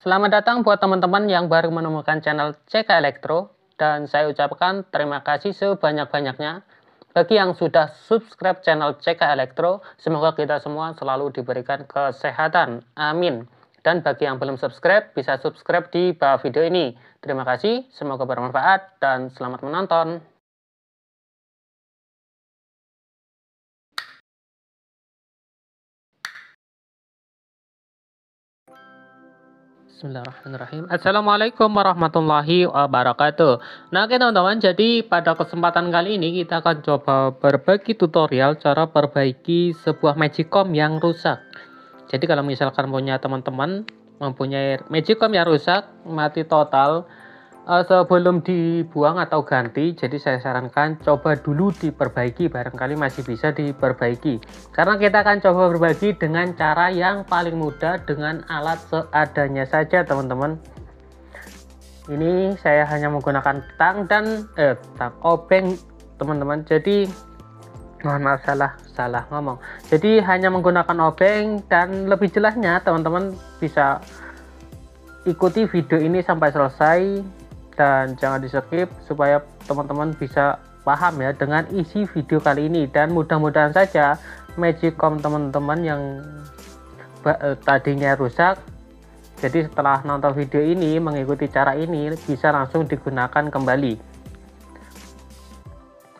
Selamat datang buat teman-teman yang baru menemukan channel CK Elektro, dan saya ucapkan terima kasih sebanyak-banyaknya bagi yang sudah subscribe channel CK Elektro. Semoga kita semua selalu diberikan kesehatan, amin. Dan bagi yang belum subscribe, bisa subscribe di bawah video ini. Terima kasih, semoga bermanfaat dan selamat menonton. Bismillahirrahmanirrahim. Assalamualaikum warahmatullahi wabarakatuh. Nah, oke teman-teman, jadi pada kesempatan kali ini kita akan coba berbagi tutorial cara perbaiki sebuah Magicom yang rusak. Jadi kalau misalkan punya teman-teman mempunyai Magicom yang rusak, mati total, sebelum dibuang atau ganti, jadi saya sarankan coba dulu diperbaiki, barangkali masih bisa diperbaiki. Karena kita akan coba berbagi dengan cara yang paling mudah dengan alat seadanya saja, teman-teman. Ini saya hanya menggunakan tang dan obeng, teman-teman. Jadi mohon maaf, salah ngomong. Jadi hanya menggunakan obeng, dan lebih jelasnya teman-teman bisa ikuti video ini sampai selesai dan jangan di skip supaya teman-teman bisa paham ya dengan isi video kali ini. Dan mudah-mudahan saja Magicom teman-teman yang tadinya rusak, jadi setelah nonton video ini mengikuti cara ini bisa langsung digunakan kembali.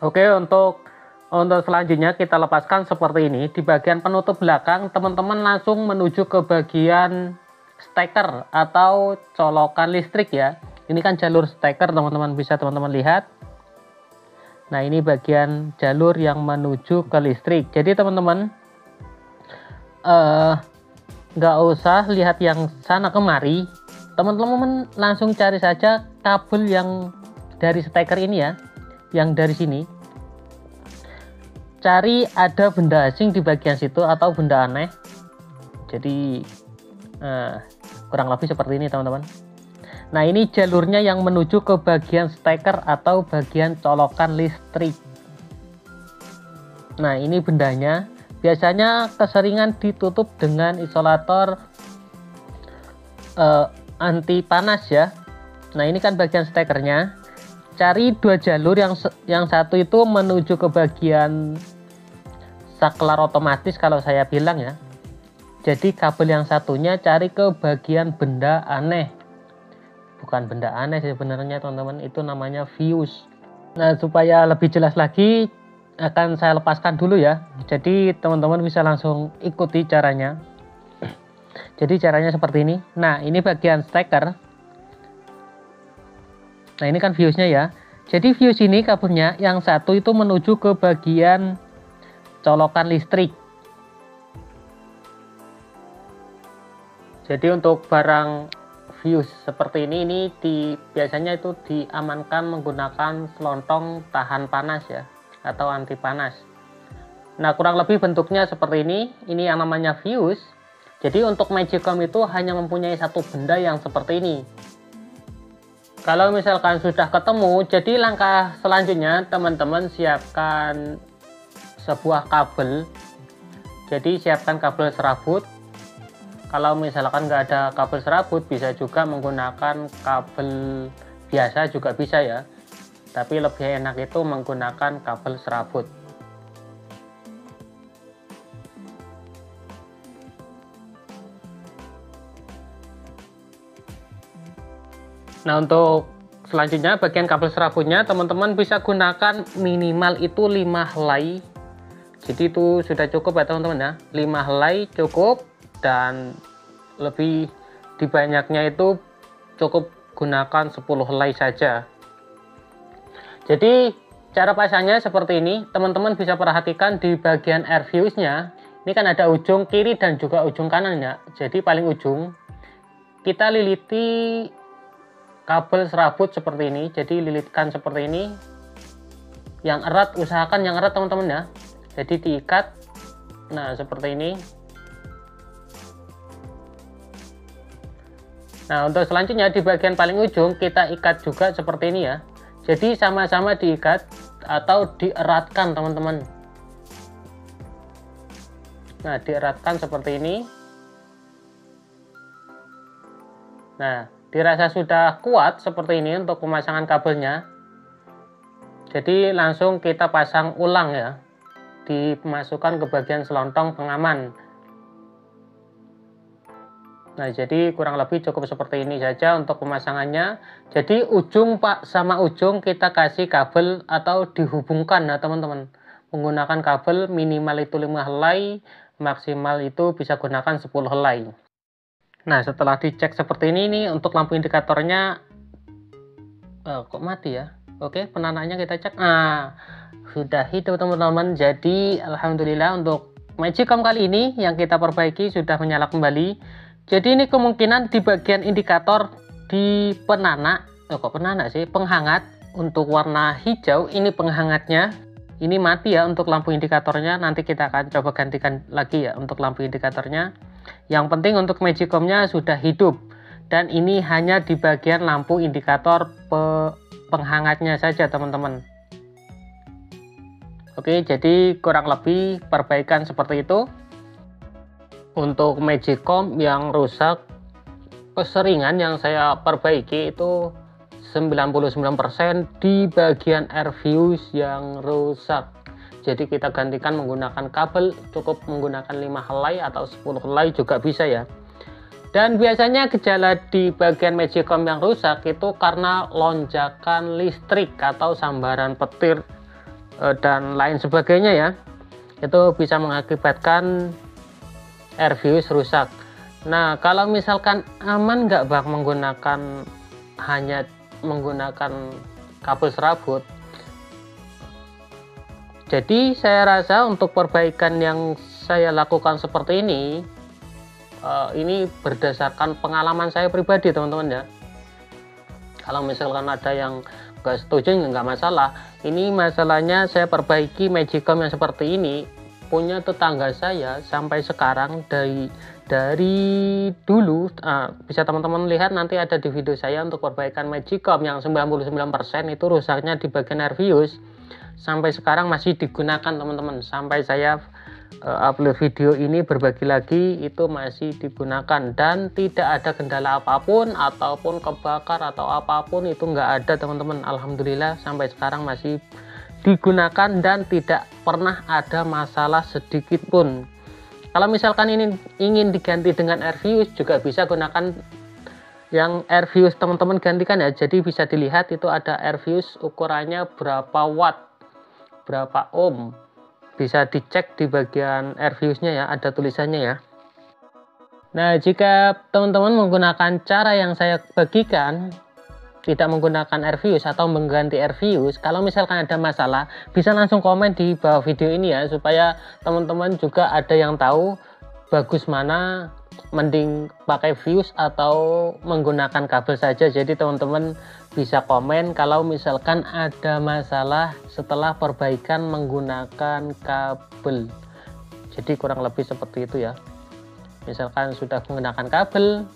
Oke, untuk selanjutnya kita lepaskan seperti ini. Di bagian penutup belakang teman-teman langsung menuju ke bagian steker atau colokan listrik ya. Ini kan jalur steker, teman-teman bisa teman-teman lihat. Nah, ini bagian jalur yang menuju ke listrik. Jadi teman-teman nggak usah lihat yang sana kemari, teman-teman langsung cari saja kabel yang dari steker ini ya, yang dari sini. Cari ada benda asing di bagian situ atau benda aneh. Jadi kurang lebih seperti ini, teman-teman. Nah, ini jalurnya yang menuju ke bagian steker atau bagian colokan listrik. Nah, ini bendanya. Biasanya keseringan ditutup dengan isolator anti panas ya. Nah, ini kan bagian stekernya. Cari dua jalur, yang satu itu menuju ke bagian saklar otomatis kalau saya bilang ya. Jadi kabel yang satunya cari ke bagian benda aneh. Bukan benda aneh sebenarnya, teman-teman, itu namanya fuse. Nah, supaya lebih jelas lagi akan saya lepaskan dulu ya. Jadi teman-teman bisa langsung ikuti caranya. Jadi caranya seperti ini. Nah, ini bagian steker. Nah, ini kan fuse-nya ya. Jadi fuse ini kabelnya yang satu itu menuju ke bagian colokan listrik. Jadi untuk barang fuse seperti ini biasanya itu diamankan menggunakan selontong tahan panas ya, atau anti panas. Nah, kurang lebih bentuknya seperti ini. Ini yang namanya fuse. Jadi untuk Magicom itu hanya mempunyai satu benda yang seperti ini. Kalau misalkan sudah ketemu, jadi langkah selanjutnya teman-teman siapkan sebuah kabel. Jadi siapkan kabel serabut. Kalau misalkan nggak ada kabel serabut, bisa juga menggunakan kabel biasa juga bisa ya. Tapi lebih enak itu menggunakan kabel serabut. Nah, untuk selanjutnya bagian kabel serabutnya teman-teman bisa gunakan minimal itu 5 helai. Jadi itu sudah cukup ya, teman-teman ya. 5 helai cukup. Dan lebih dibanyaknya itu cukup gunakan 10 helai saja. Jadi cara pasangnya seperti ini. Teman-teman bisa perhatikan di bagian air fuse-nya. Ini kan ada ujung kiri dan juga ujung kanan ya. Jadi paling ujung kita liliti kabel serabut seperti ini. Jadi lilitkan seperti ini. Yang erat, usahakan yang erat, teman-teman ya. Jadi diikat. Nah, seperti ini. Nah, untuk selanjutnya di bagian paling ujung kita ikat juga seperti ini ya. Jadi sama-sama diikat atau dieratkan, teman-teman. Nah, dieratkan seperti ini. Nah, dirasa sudah kuat seperti ini untuk pemasangan kabelnya. Jadi langsung kita pasang ulang ya. Dimasukkan ke bagian selontong pengaman. Nah, jadi kurang lebih cukup seperti ini saja untuk pemasangannya. Jadi ujung sama ujung kita kasih kabel atau dihubungkan ya teman-teman. Menggunakan kabel minimal itu 5 helai, maksimal itu bisa gunakan 10 helai. Nah, setelah dicek seperti ini nih, untuk lampu indikatornya kok mati ya. Oke, penananya kita cek. Nah, sudah hidup teman-teman. Jadi alhamdulillah untuk Magicom kali ini yang kita perbaiki sudah menyala kembali. Jadi ini kemungkinan di bagian indikator di penana, kok penana sih, penghangat untuk warna hijau ini penghangatnya. Ini mati ya untuk lampu indikatornya. Nanti kita akan coba gantikan lagi ya untuk lampu indikatornya. Yang penting untuk Magicomnya sudah hidup. Dan ini hanya di bagian lampu indikator penghangatnya saja teman-teman. Oke, jadi kurang lebih perbaikan seperti itu. Untuk Magicom yang rusak, keseringan yang saya perbaiki itu 99% di bagian air fuse yang rusak. Jadi kita gantikan menggunakan kabel, cukup menggunakan 5 helai atau 10 helai juga bisa ya. Dan biasanya gejala di bagian Magicom yang rusak itu karena lonjakan listrik atau sambaran petir dan lain sebagainya ya. Itu bisa mengakibatkan air fuse rusak. Nah, kalau misalkan aman nggak bang menggunakan hanya menggunakan kabel serabut? Jadi saya rasa untuk perbaikan yang saya lakukan seperti ini berdasarkan pengalaman saya pribadi teman-teman ya. Kalau misalkan ada yang nggak setuju nggak masalah. Ini masalahnya saya perbaiki Magicom yang seperti ini punya tetangga saya sampai sekarang dari dulu bisa teman-teman lihat nanti ada di video saya untuk perbaikan Magicom yang 99% itu rusaknya di bagian air fuse. Sampai sekarang masih digunakan teman-teman, sampai saya upload video ini berbagi lagi itu masih digunakan dan tidak ada kendala apapun ataupun kebakar atau apapun itu nggak ada teman-teman. Alhamdulillah sampai sekarang masih digunakan dan tidak pernah ada masalah sedikit pun. Kalau misalkan ini ingin diganti dengan air fuse juga bisa gunakan yang air fuse teman-teman gantikan ya. Jadi bisa dilihat itu ada air fuse ukurannya berapa watt, berapa ohm, bisa dicek di bagian air fuse nya ya, ada tulisannya ya. Nah, jika teman-teman menggunakan cara yang saya bagikan, tidak menggunakan air fuse atau mengganti air fuse, kalau misalkan ada masalah bisa langsung komen di bawah video ini ya, supaya teman-teman juga ada yang tahu bagus mana, mending pakai fuse atau menggunakan kabel saja. Jadi teman-teman bisa komen kalau misalkan ada masalah setelah perbaikan menggunakan kabel. Jadi kurang lebih seperti itu ya. Misalkan sudah menggunakan kabel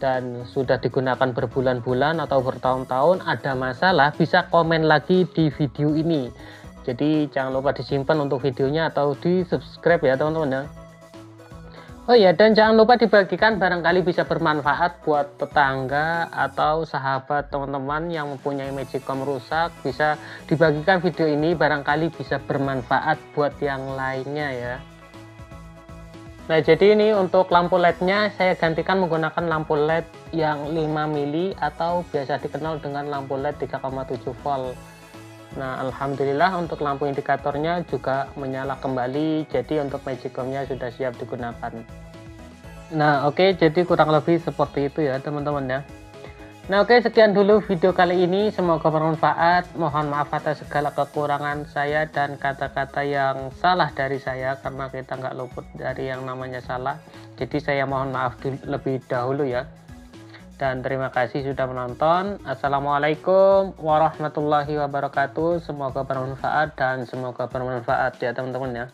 dan sudah digunakan berbulan-bulan atau bertahun-tahun ada masalah, bisa komen lagi di video ini. Jadi jangan lupa disimpan untuk videonya atau di subscribe ya teman-teman ya. Oh ya, dan jangan lupa dibagikan, barangkali bisa bermanfaat buat tetangga atau sahabat teman-teman yang mempunyai Magicom rusak. Bisa dibagikan video ini, barangkali bisa bermanfaat buat yang lainnya ya. Nah, jadi ini untuk lampu LED-nya saya gantikan menggunakan lampu LED yang 5 mili atau biasa dikenal dengan lampu LED 3,7 volt. Nah, alhamdulillah untuk lampu indikatornya juga menyala kembali. Jadi untuk Magicom-nya sudah siap digunakan. Nah, oke, jadi kurang lebih seperti itu ya teman-teman ya. Nah, oke, sekian dulu video kali ini, semoga bermanfaat. Mohon maaf atas segala kekurangan saya dan kata-kata yang salah dari saya, karena kita nggak luput dari yang namanya salah. Jadi saya mohon maaf lebih dahulu ya. Dan terima kasih sudah menonton. Assalamualaikum warahmatullahi wabarakatuh. Semoga bermanfaat dan semoga bermanfaat ya teman-teman ya.